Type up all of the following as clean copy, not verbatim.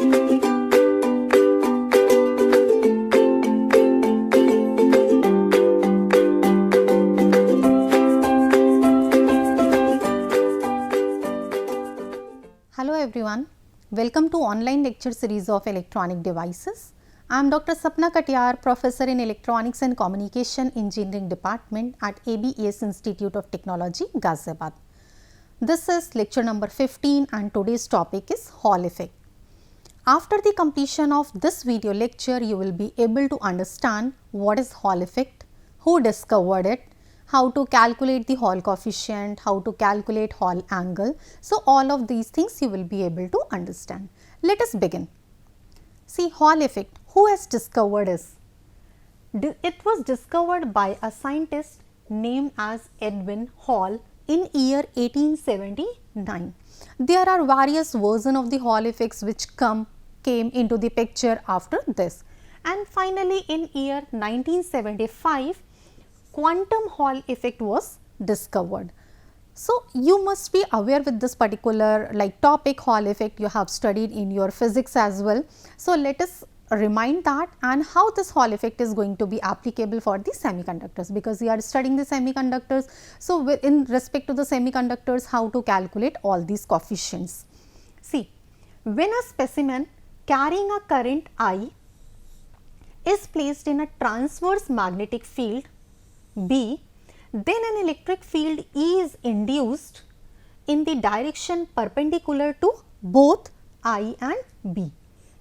Hello everyone, welcome to online lecture series of electronic devices. I am Dr. Sapna Katiyar, Professor in Electronics and Communication Engineering Department at ABES Institute of Technology, Ghaziabad. This is lecture number 15 and today's topic is Hall effect. After the completion of this video lecture, you will be able to understand what is Hall effect, who discovered it, how to calculate the Hall coefficient, how to calculate Hall angle. So, all of these things you will be able to understand. Let us begin. See, Hall effect, who has discovered this? It was discovered by a scientist named as Edwin Hall in year 1879. There are various versions of the Hall effects which came into the picture after this. And finally, in year 1975, quantum Hall effect was discovered. So, you must be aware with this particular topic Hall effect, you have studied in your physics as well. So, let us remind that and how this Hall effect is going to be applicable for the semiconductors, because we are studying the semiconductors. So, in respect to the semiconductors, how to calculate all these coefficients. See, when a specimen carrying a current I is placed in a transverse magnetic field B, then an electric field E is induced in the direction perpendicular to both I and B.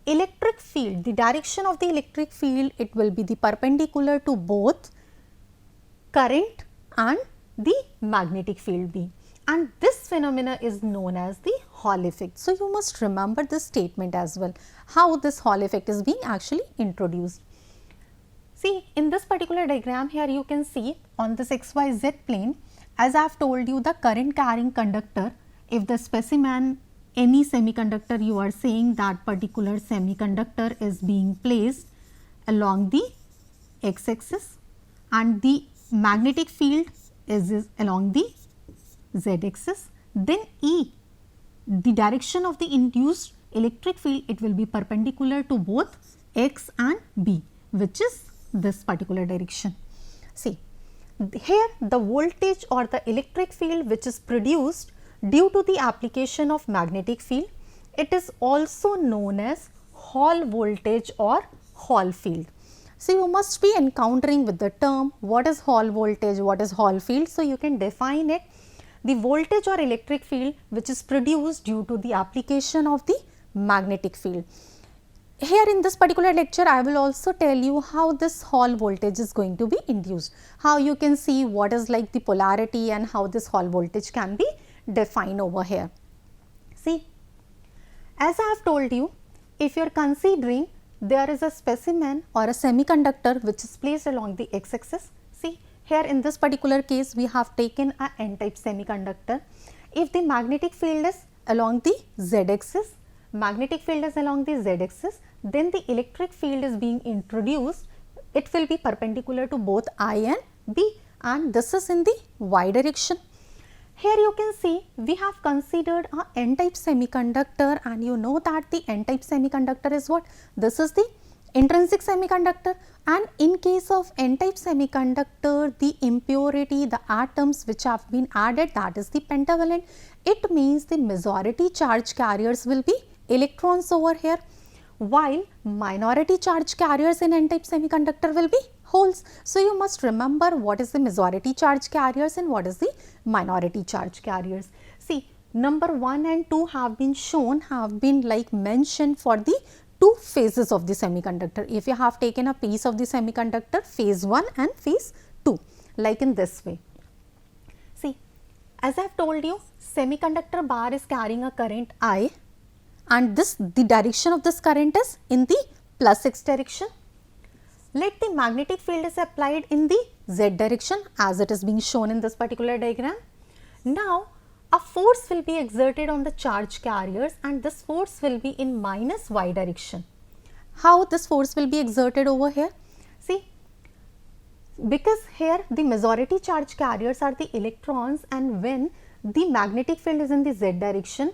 Electric field, the direction of the electric field, it will be the perpendicular to both current and the magnetic field B, and this phenomena is known as the Hall effect. So, you must remember this statement as well, how this Hall effect is being actually introduced. See, in this particular diagram here you can see on this XYZ plane, as I have told you, the current carrying conductor, if the specimen, any semiconductor, you are saying that particular semiconductor is being placed along the x-axis and the magnetic field is along the z-axis, then E, the direction of the induced electric field, it will be perpendicular to both x and B, which is this particular direction. See, here the voltage or the electric field which is produced due to the application of magnetic field, it is also known as Hall voltage or Hall field. So, you must be encountering with the term what is Hall voltage, what is Hall field. So, you can define it, the voltage or electric field which is produced due to the application of the magnetic field. Here in this particular lecture, I will also tell you how this Hall voltage is going to be induced, how you can see what is like the polarity and how this Hall voltage can be defined over here. See, as I have told you, if you are considering there is a specimen or a semiconductor which is placed along the x-axis. See, here in this particular case, we have taken a n-type semiconductor. If the magnetic field is along the z-axis, then the electric field is being introduced, it will be perpendicular to both I and B, and this is in the y direction. Here you can see we have considered a n-type semiconductor, and you know that the n-type semiconductor is what? This is the intrinsic semiconductor, and in case of n-type semiconductor, the impurity, the atoms which have been added, that is the pentavalent. It means the majority charge carriers will be electrons over here, while minority charge carriers in n-type semiconductor will be holes. So, you must remember what is the majority charge carriers and what is the minority charge carriers. See, number 1 and 2 have been shown, have been mentioned for the two phases of the semiconductor. If you have taken a piece of the semiconductor, phase 1 and phase 2, like in this way. See, as I have told you, semiconductor bar is carrying a current I, and the direction of this current is in the plus x direction. Let the magnetic field is applied in the z direction as it is being shown in this particular diagram. Now, a force will be exerted on the charge carriers, and this force will be in minus y direction. How this force will be exerted over here? See, because here the majority charge carriers are the electrons, and when the magnetic field is in the z direction,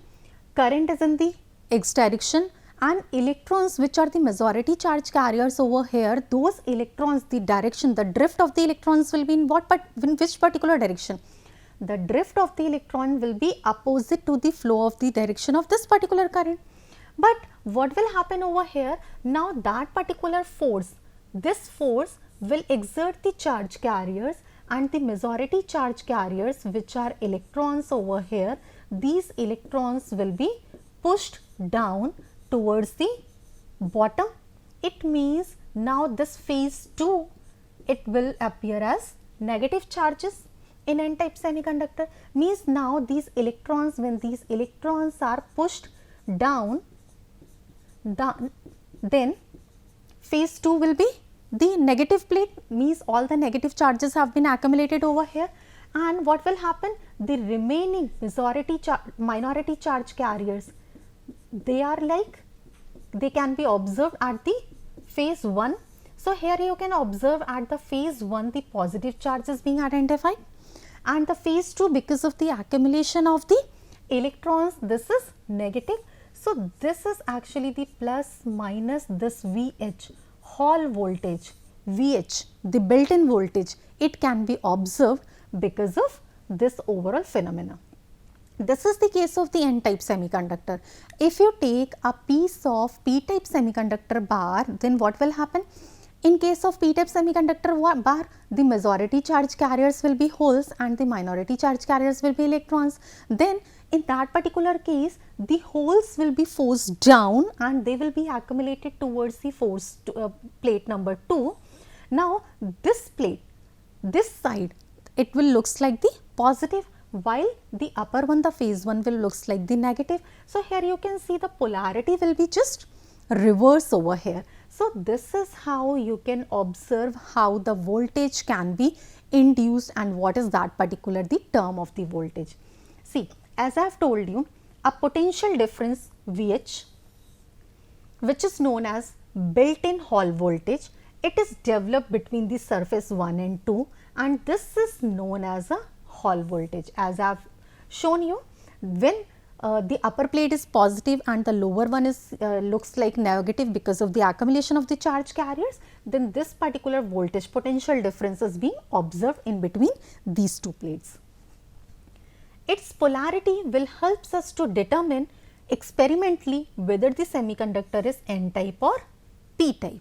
current is in the x direction, and electrons which are the majority charge carriers over here, those electrons, the direction, the drift of the electrons will be in what, but in which particular direction? The drift of the electron will be opposite to the flow of the direction of this particular current. But what will happen over here? Now that particular force, this force will exert the charge carriers, and the majority charge carriers which are electrons over here, these electrons will be pushed down towards the bottom. It means now this phase 2, it will appear as negative charges in n-type semiconductor. Means now these electrons, when these electrons are pushed down, then phase 2 will be the negative plate, means all the negative charges have been accumulated over here. And what will happen? The remaining minority charge carriers, they are like, they can be observed at the phase 1. So here you can observe at the phase 1 the positive charges being identified, and the phase 2, because of the accumulation of the electrons, this is negative. So this is actually the plus minus this VH, Hall voltage, VH, the built-in voltage, it can be observed because of this overall phenomena. This is the case of the n-type semiconductor. If you take a piece of p-type semiconductor bar, then what will happen? In case of p-type semiconductor bar, the majority charge carriers will be holes and the minority charge carriers will be electrons. Then in that particular case, the holes will be forced down and they will be accumulated towards the plate number 2. Now this plate, this side, it will looks like the positive, while the upper one, the phase 1, will looks like the negative. So here you can see the polarity will be just reverse over here. So this is how you can observe how the voltage can be induced and what is that particular the term of the voltage. See, as I have told you, a potential difference VH, which is known as built-in Hall voltage, it is developed between the surface 1 and 2, and this is known as a Hall voltage. As I have shown you, when the upper plate is positive and the lower one is looks like negative because of the accumulation of the charge carriers, then this particular voltage potential difference is being observed in between these two plates. Its polarity will help us to determine experimentally whether the semiconductor is n-type or p-type.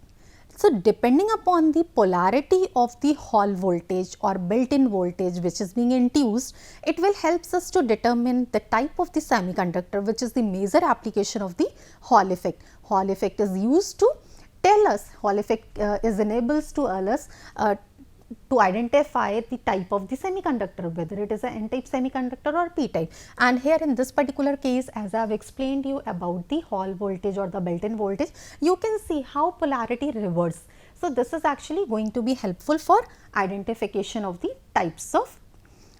So depending upon the polarity of the Hall voltage or built-in voltage which is being induced, it will help us to determine the type of the semiconductor, which is the major application of the Hall effect. Hall effect is used to tell us, Hall effect is enables to us to identify the type of the semiconductor, whether it is an n-type semiconductor or p-type. And here in this particular case, as I have explained you about the Hall voltage or the built-in voltage, you can see how polarity reverse. So this is actually going to be helpful for identification of the types of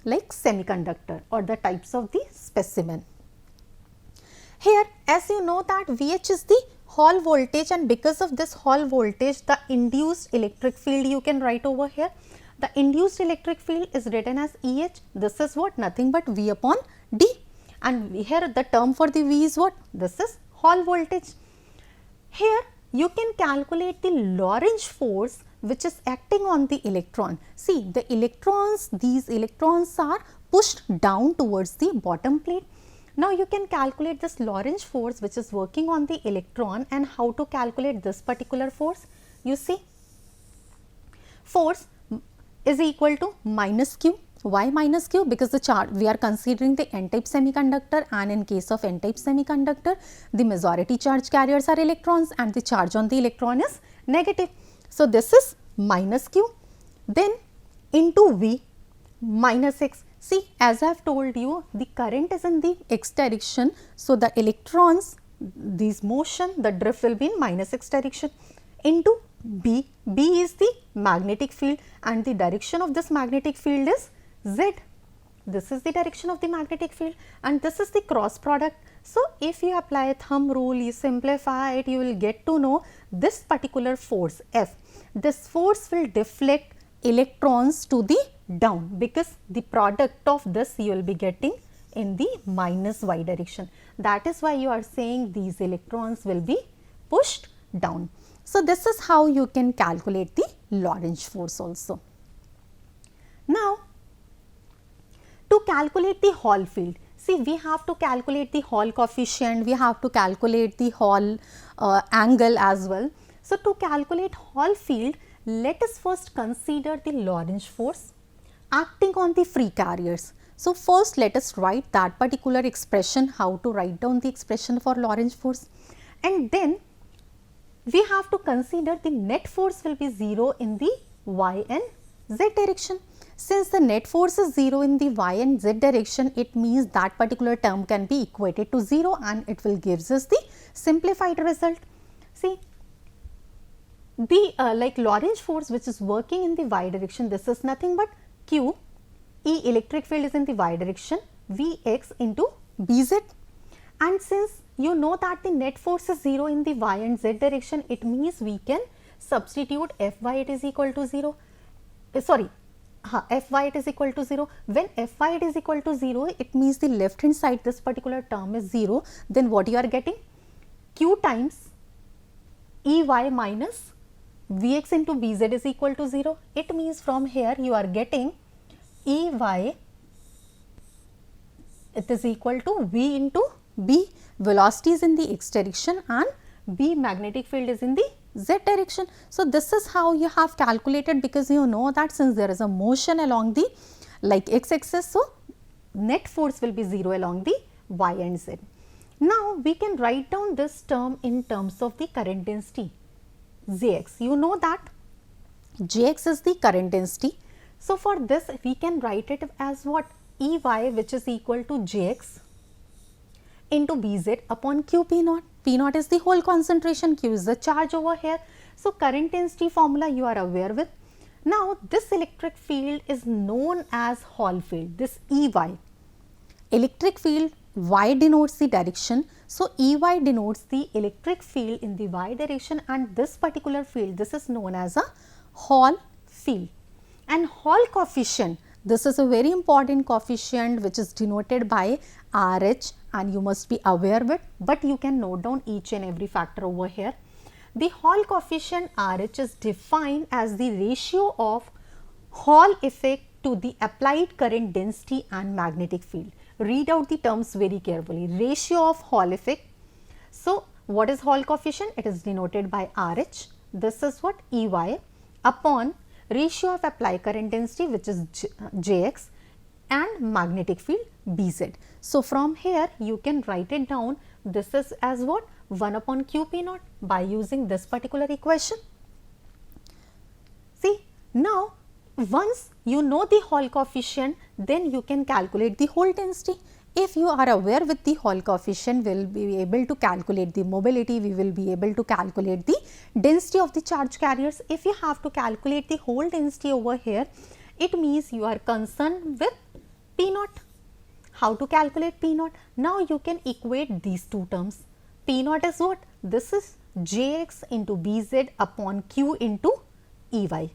like semiconductor or the types of the specimen. Here, as you know that VH is the Hall voltage, and because of this Hall voltage, the induced electric field you can write over here. The induced electric field is written as EH. This is what? Nothing but V upon D. And here the term for the V is what? This is Hall voltage. Here you can calculate the Lorentz force which is acting on the electron. See, the electrons, these electrons are pushed down towards the bottom plate. Now you can calculate this Lorentz force which is working on the electron. And how to calculate this particular force? You see, force is equal to minus Q. Why minus Q? Because the charge, we are considering the n-type semiconductor, and in case of n-type semiconductor, the majority charge carriers are electrons and the charge on the electron is negative. So this is minus Q, then into V minus X. See, as I have told you, the current is in the x direction. So the electrons, this motion, the drift will be in minus x direction, into B. B is the magnetic field and the direction of this magnetic field is Z. This is the direction of the magnetic field and this is the cross product. So if you apply a thumb rule, you simplify it, you will get to know this particular force F. This force will deflect electrons to the down, because the product of this you will be getting in the minus y direction. That is why you are saying these electrons will be pushed down. So, this is how you can calculate the Lorentz force also. Now, to calculate the Hall field, see, we have to calculate the Hall coefficient, we have to calculate the Hall angle as well. So, to calculate Hall field, let us first consider the Lorentz force acting on the free carriers. So, first let us write that particular expression, how to write down the expression for Lorentz force, and then we have to consider the net force will be 0 in the y and z direction. Since the net force is 0 in the y and z direction, it means that particular term can be equated to 0 and it will gives us the simplified result. See, the like Lorentz force which is working in the y direction, this is nothing but Q, E electric field is in the y direction, Vx into Bz, and since you know that the net force is 0 in the y and z direction, it means we can substitute Fy it is equal to 0, Fy it is equal to 0. When Fy it is equal to 0, it means the left hand side this particular term is 0, then what you are getting? Q times Ey minus Vx into Bz is equal to 0. It means from here you are getting Ey it is equal to V into B, velocity is in the x direction and B magnetic field is in the z direction. So, this is how you have calculated, because you know that since there is a motion along the like x axis, so net force will be 0 along the y and z. Now, we can write down this term in terms of the current density Jx. You know that Jx is the current density. So, for this we can write it as what? Ey, which is equal to Jx into Bz upon Q P naught. P naught is the whole concentration, Q is the charge over here. So, current density formula you are aware with. Now, this electric field is known as Hall field, this Ey. Electric field, y denotes the direction. So, Ey denotes the electric field in the y direction, and this particular field, this is known as a Hall field. And Hall coefficient, this is a very important coefficient which is denoted by RH, and you must be aware of it, but you can note down each and every factor over here. The Hall coefficient RH is defined as the ratio of Hall effect to the applied current density and magnetic field. Read out the terms very carefully. Ratio of Hall effect. So, what is Hall coefficient? It is denoted by RH. This is what? Ey upon ratio of applied current density, which is Jx, and magnetic field Bz. So, from here you can write it down, this is as what? 1 upon Qp naught by using this particular equation. See, now once you know the Hall coefficient, then you can calculate the Hall density. If you are aware with the Hall coefficient, we will be able to calculate the mobility, we will be able to calculate the density of the charge carriers. If you have to calculate the Hall density over here, it means you are concerned with P naught. How to calculate P naught? Now, you can equate these two terms. P naught is what? This is Jx into Bz upon Q into Ey.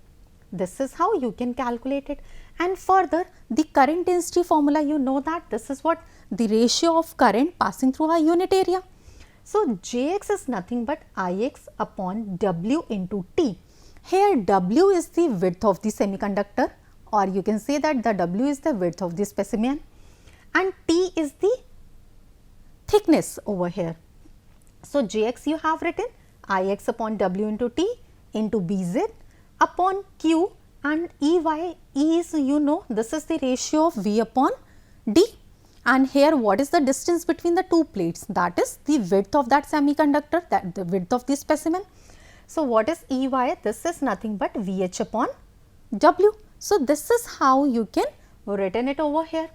This is how you can calculate it. And further, the current density formula, you know that this is what? The ratio of current passing through a unit area. So, Jx is nothing but Ix upon W into T. Here W is the width of the semiconductor, or you can say that the W is the width of the specimen, and T is the thickness over here. So, Jx you have written Ix upon W into T into Bz upon Q, and Ey is, you know, this is the ratio of V upon D, and here what is the distance between the two plates? That is the width of that semiconductor, that the width of the specimen. So, what is Ey? This is nothing but Vh upon W. So, this is how you can written it over here.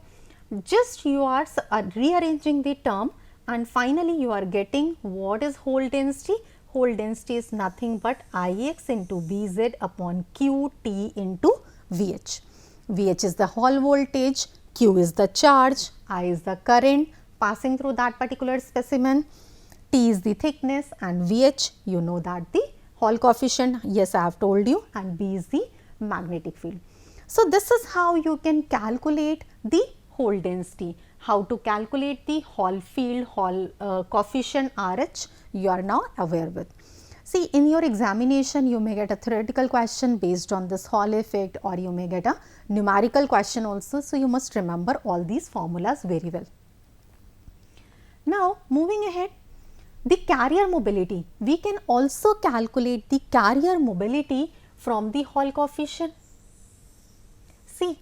Just you are rearranging the term, and finally you are getting what is Hall density. Hall density is nothing but Ix into Bz upon Qt into Vh. Vh is the Hall voltage, Q is the charge, I is the current passing through that particular specimen, T is the thickness, and Vh, you know that the Hall coefficient, yes, I have told you, and B is the magnetic field. So, this is how you can calculate the Hall density. how to calculate the Hall field, Hall coefficient RH, you are now aware with. See, in your examination you may get a theoretical question based on this Hall effect, or you may get a numerical question also. So, you must remember all these formulas very well. Now, moving ahead, the carrier mobility. We can also calculate the carrier mobility from the Hall coefficient. See,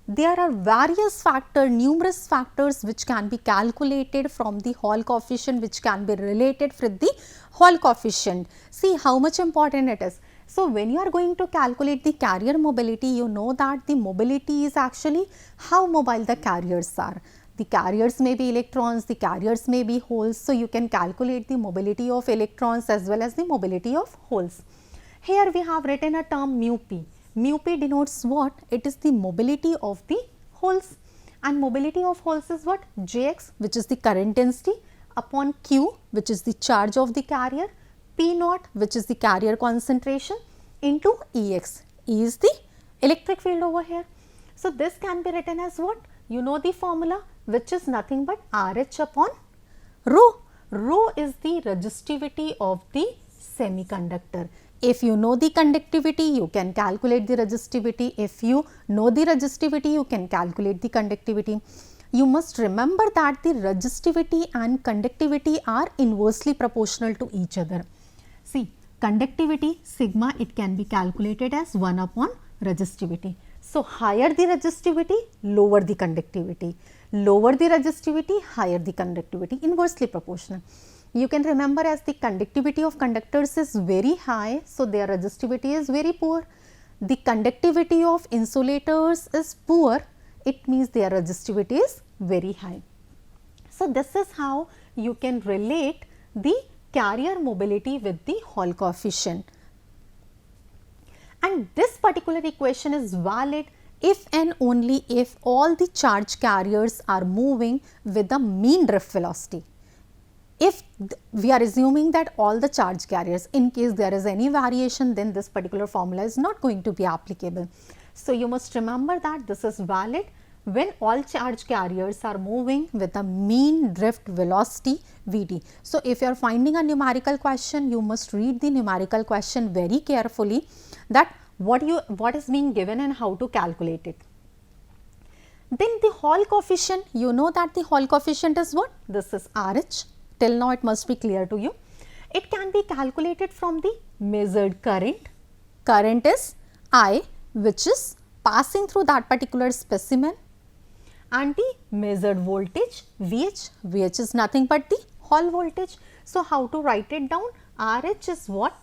there are various factors, numerous factors which can be calculated from the Hall coefficient, which can be related with the Hall coefficient. See how much important it is. So, when you are going to calculate the carrier mobility, you know that the mobility is actually how mobile the carriers are. The carriers may be electrons, the carriers may be holes. So, you can calculate the mobility of electrons as well as the mobility of holes. Here we have written a term mu p. Mu p denotes what? It is the mobility of the holes, and mobility of holes is what? Jx, which is the current density, upon q, which is the charge of the carrier, p naught, which is the carrier concentration, into Ex. E is the electric field over here. So, this can be written as what? You know the formula, which is nothing but RH upon rho. Rho is the resistivity of the semiconductor. If you know the conductivity, you can calculate the resistivity. If you know the resistivity, you can calculate the conductivity. You must remember that the resistivity and conductivity are inversely proportional to each other. See, conductivity sigma, it can be calculated as 1 upon resistivity. So, higher the resistivity, lower the conductivity. Lower the resistivity, higher the conductivity, inversely proportional. You can remember as the conductivity of conductors is very high, so their resistivity is very poor. The conductivity of insulators is poor, it means their resistivity is very high. So, this is how you can relate the carrier mobility with the Hall coefficient. And this particular equation is valid if and only if all the charge carriers are moving with the mean drift velocity. If we are assuming that all the charge carriers, in case there is any variation, then this particular formula is not going to be applicable. So, you must remember that this is valid when all charge carriers are moving with a mean drift velocity Vt. So, if you are finding a numerical question, you must read the numerical question very carefully, that what is being given and how to calculate it. Then the Hall coefficient, you know that the Hall coefficient is what? This is RH. Till now it must be clear to you. It can be calculated from the measured current. Current is I, which is passing through that particular specimen, and the measured voltage Vh. Vh is nothing but the Hall voltage. So, how to write it down? RH is what?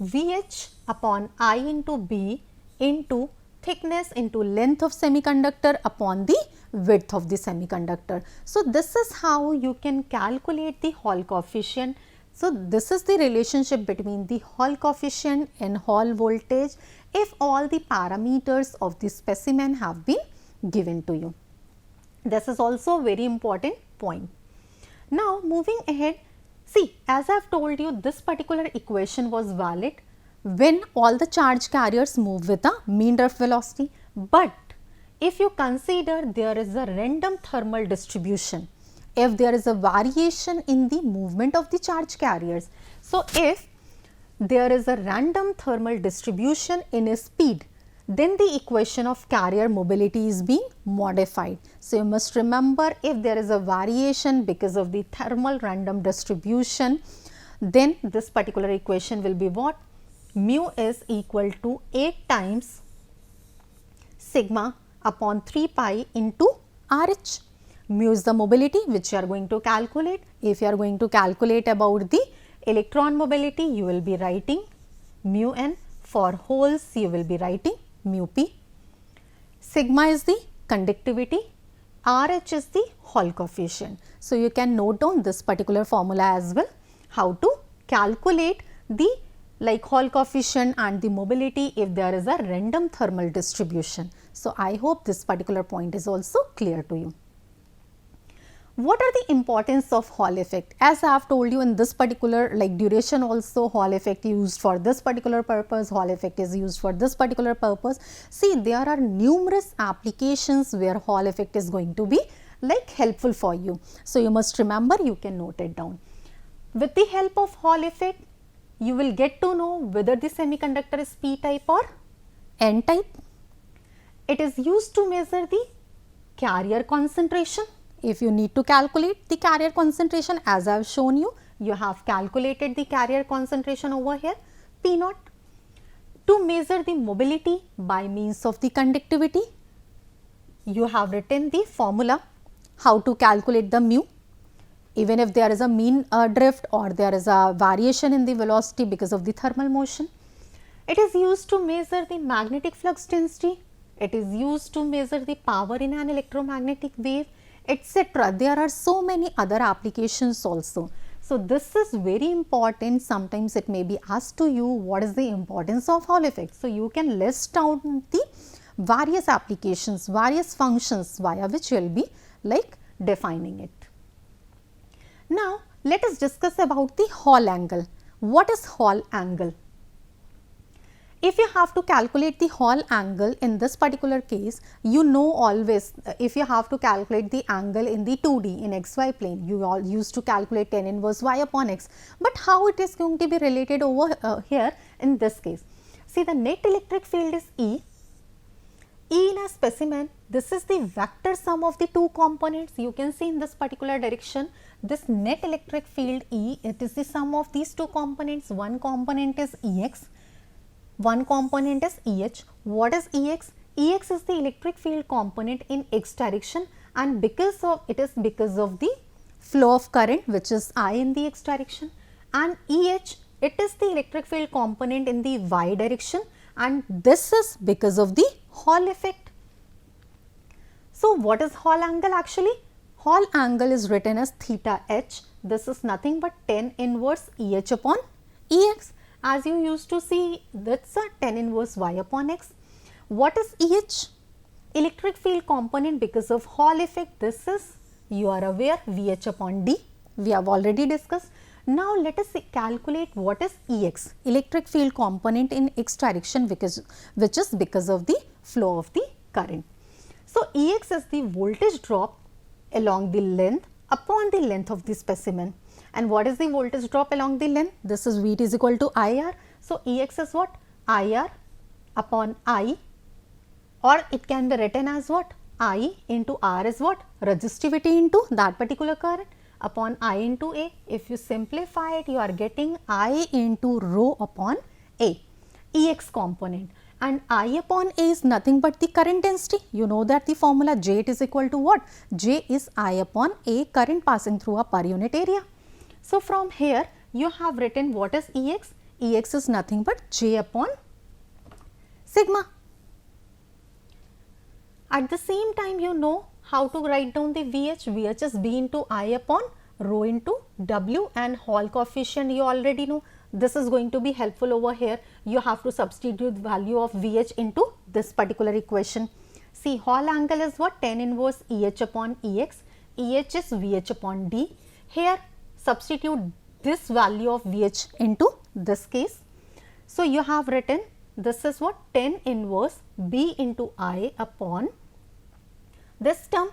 Vh upon I into B into thickness into length of semiconductor upon the width of the semiconductor. So, this is how you can calculate the Hall coefficient. So, this is the relationship between the Hall coefficient and Hall voltage if all the parameters of the specimen have been given to you. This is also a very important point. Now, moving ahead, see, as I have told you, this particular equation was valid when all the charge carriers move with a mean drift velocity. But if you consider there is a random thermal distribution, if there is a variation in the movement of the charge carriers. So, if there is a random thermal distribution in a speed, then the equation of carrier mobility is being modified. So, you must remember, if there is a variation because of the thermal random distribution, then this particular equation will be what? Mu is equal to 8 times sigma upon 3 pi into RH. Mu is the mobility which you are going to calculate. If you are going to calculate about the electron mobility, you will be writing mu n. For holes, you will be writing mu p. Sigma is the conductivity, RH is the Hall coefficient. So, you can note down this particular formula as well, how to calculate the Hall coefficient and the mobility if there is a random thermal distribution. So, I hope this particular point is also clear to you. What are the importance of Hall effect? As I have told you, in this particular duration also, Hall effect used for this particular purpose, Hall effect is used for this particular purpose. See, there are numerous applications where Hall effect is going to be like helpful for you. So you must remember, you can note it down. With the help of Hall effect, you will get to know whether the semiconductor is p type or n type. It is used to measure the carrier concentration. If you need to calculate the carrier concentration, as I have shown you, you have calculated the carrier concentration over here, P naught. To measure the mobility by means of the conductivity, you have written the formula how to calculate the mu. Even if there is a mean drift or there is a variation in the velocity because of the thermal motion. It is used to measure the magnetic flux density. It is used to measure the power in an electromagnetic wave, etc. There are so many other applications also. So this is very important. Sometimes it may be asked to you, what is the importance of Hall effect? So you can list out the various applications, various functions via which you will be like defining it. Now let us discuss about the Hall angle. What is Hall angle? If you have to calculate the Hall angle in this particular case, you know always if you have to calculate the angle in the 2D in xy plane, you all used to calculate tan inverse y upon x. But how it is going to be related over here in this case? See, the net electric field is E. E in a specimen, this is the vector sum of the two components. You can see in this particular direction, this net electric field E, it is the sum of these two components. One component is Ex, one component is EH. What is EX? EX is the electric field component in x direction, and because of the flow of current which is I in the x direction, and EH, it is the electric field component in the y direction, and this is because of the Hall effect. So what is Hall angle actually? Hall angle is written as theta h. This is nothing but tan inverse EH upon EX. As you used to see, that's a tan inverse y upon x. What is EH? Electric field component because of Hall effect. This is, you are aware, VH upon D. We have already discussed. Now let us calculate what is EX, electric field component in x direction, which is because of the flow of the current. So EX is the voltage drop along the length upon the length of the specimen. And what is the voltage drop along the length? This is V is equal to IR. So EX is what? IR upon I, or it can be written as what? I into R is what? Resistivity into that particular current upon I into A. If you simplify it, you are getting I into rho upon A, EX component. And I upon A is nothing but the current density. You know that the formula J is equal to what? J is I upon A, current passing through a per unit area. So from here you have written what is EX? EX is nothing but J upon sigma. At the same time, you know how to write down the VH. VH is B into I upon rho into W, and Hall coefficient you already know. This is going to be helpful over here. You have to substitute value of VH into this particular equation. See, Hall angle is what? Tan inverse EH upon EX. EH is VH upon D. Here substitute this value of VH into this case. So you have written this is what? Tan inverse B into I upon this term,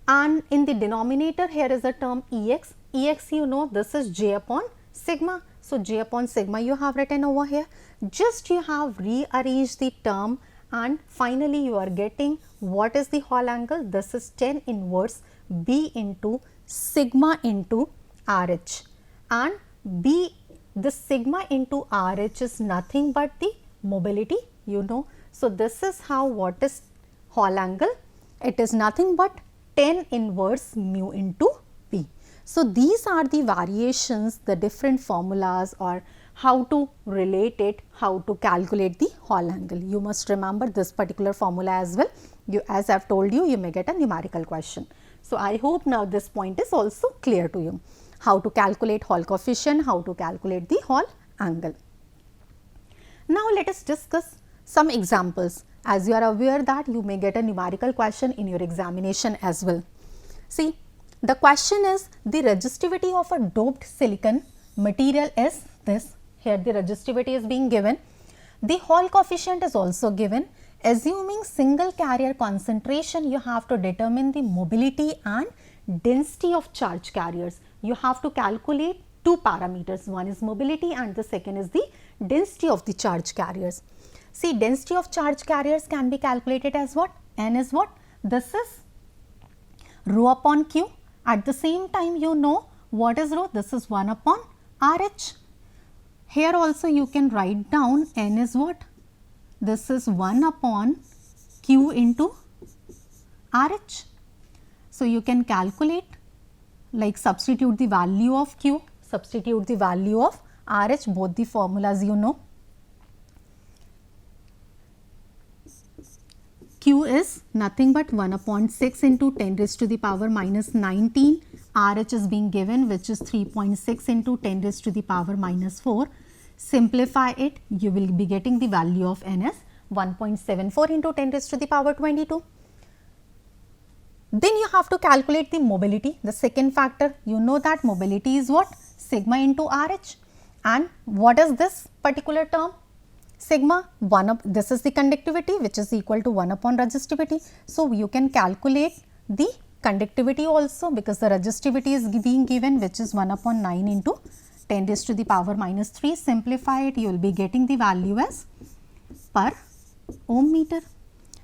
and in the denominator here is a term EX. EX, you know, this is J upon sigma. So J upon sigma you have written over here. Just you have rearranged the term, and finally you are getting what is the Hall angle? This is tan inverse B into sigma into RH, and B, this sigma into RH is nothing but the mobility, you know. So this is how what is Hall angle? It is nothing but tan inverse mu into P. So these are the variations, the different formulas, or how to relate it, how to calculate the Hall angle. You must remember this particular formula as well. As I have told you, you may get a numerical question. So I hope now this point is also clear to you. How to calculate Hall coefficient, how to calculate the Hall angle. Now let us discuss some examples. As you are aware that you may get a numerical question in your examination as well. See, the question is the resistivity of a doped silicon material is this. Here the resistivity is being given. The Hall coefficient is also given. Assuming single carrier concentration, you have to determine the mobility and density of charge carriers. You have to calculate two parameters. One is mobility and the second is the density of the charge carriers. See, density of charge carriers can be calculated as what? N is what? This is rho upon Q. At the same time, you know what is rho? This is 1 upon RH. Here also you can write down N is what? This is 1 upon Q into RH. So, you can calculate, like substitute the value of Q, substitute the value of RH, both the formulas you know. Q is nothing but 1 upon 6 into 10 raised to the power minus 19. RH is being given, which is 3.6 into 10 raised to the power minus 4. Simplify it, you will be getting the value of N as 1.74 into 10 raised to the power 22. Then you have to calculate the mobility, the second factor. You know that mobility is what? Sigma into RH. And what is this particular term? Sigma, this is the conductivity, which is equal to 1 upon resistivity. So, you can calculate the conductivity also, because the resistivity is being given, which is 1 upon 9 into 10 raised to the power minus 3. Simplify it, you will be getting the value as per ohm meter.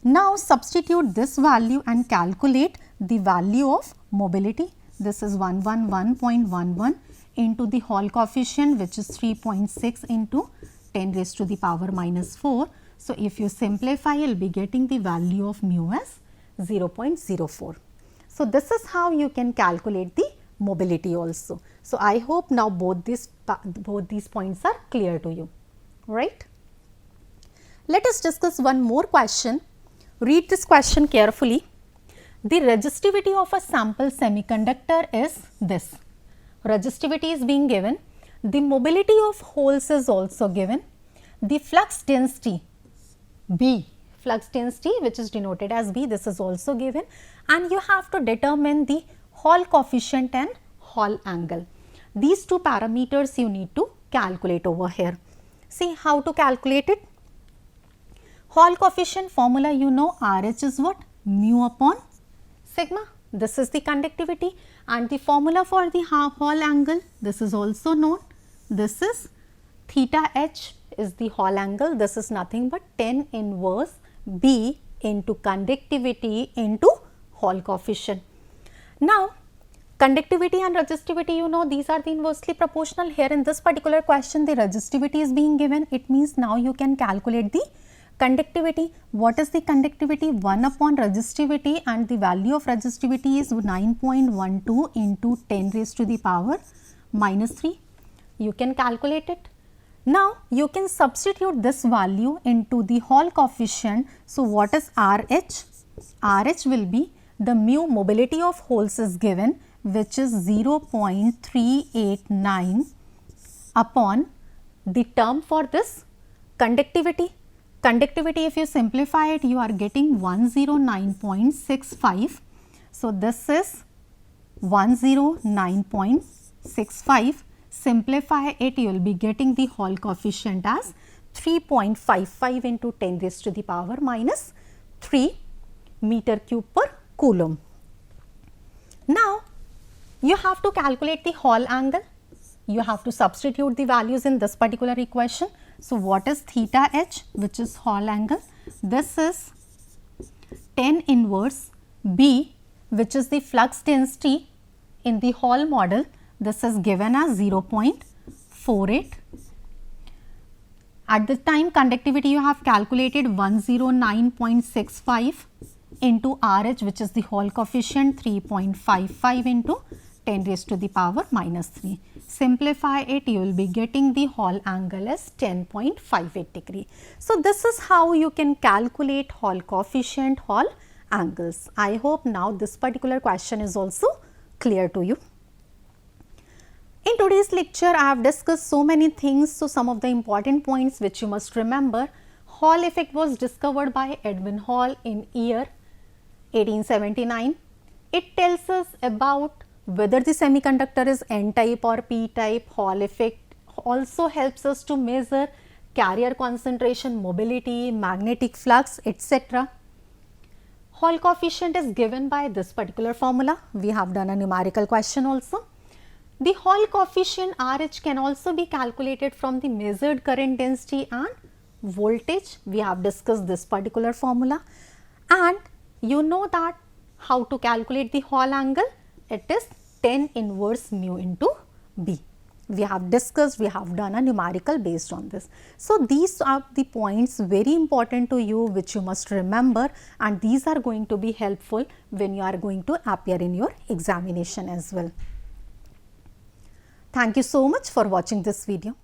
Now, substitute this value and calculate the value of mobility. This is 111.11 into the Hall coefficient, which is 3.6 into 10 raised to the power minus 4. So, if you simplify, you will be getting the value of mu as 0.04. So, this is how you can calculate the mobility also. So, I hope now both these points are clear to you, right? Let us discuss one more question. Read this question carefully. The resistivity of a sample semiconductor is this. Resistivity is being given. The mobility of holes is also given. The flux density B, flux density which is denoted as B, this is also given, and you have to determine the Hall coefficient and Hall angle. These two parameters you need to calculate over here. See how to calculate it. Hall coefficient formula you know, RH is what? Mu upon sigma. This is the conductivity, and the formula for the Hall angle, this is also known. This is theta h is the Hall angle. This is nothing but 10 inverse B into conductivity into Hall coefficient. Now, conductivity and resistivity, you know, these are the inversely proportional. Here in this particular question, the resistivity is being given. It means now you can calculate the conductivity. What is the conductivity? 1 upon resistivity, and the value of resistivity is 9.12 into 10 raised to the power minus 3. You can calculate it. Now, you can substitute this value into the Hall coefficient. So, what is RH? RH will be the mu mobility of holes is given, which is 0.389 upon the term for this conductivity. Conductivity, if you simplify it, you are getting 109.65. So, this is 109.65. Simplify it, you will be getting the Hall coefficient as 3.55 into 10 raised to the power minus 3 meter cube per coulomb. Now, you have to calculate the Hall angle. You have to substitute the values in this particular equation. So, what is theta h, which is Hall angle? This is 10 inverse B, which is the flux density in the Hall model. This is given as 0.48. At the time conductivity you have calculated 109.65 into RH, which is the Hall coefficient, 3.55 into 10 raised to the power minus 3. Simplify it, you will be getting the Hall angle as 10.58 degree. So, this is how you can calculate Hall coefficient, Hall angles. I hope now this particular question is also clear to you. In today's lecture, I have discussed so many things. So, some of the important points which you must remember. Hall effect was discovered by Edwin Hall in year 1879. It tells us about whether the semiconductor is N type or P type. Hall effect also helps us to measure carrier concentration, mobility, magnetic flux, etc. Hall coefficient is given by this particular formula. We have done a numerical question also. The Hall coefficient RH can also be calculated from the measured current density and voltage. We have discussed this particular formula, and you know that how to calculate the Hall angle. It is tan inverse mu into B. We have discussed, we have done a numerical based on this. So, these are the points very important to you which you must remember, and these are going to be helpful when you are going to appear in your examination as well. Thank you so much for watching this video.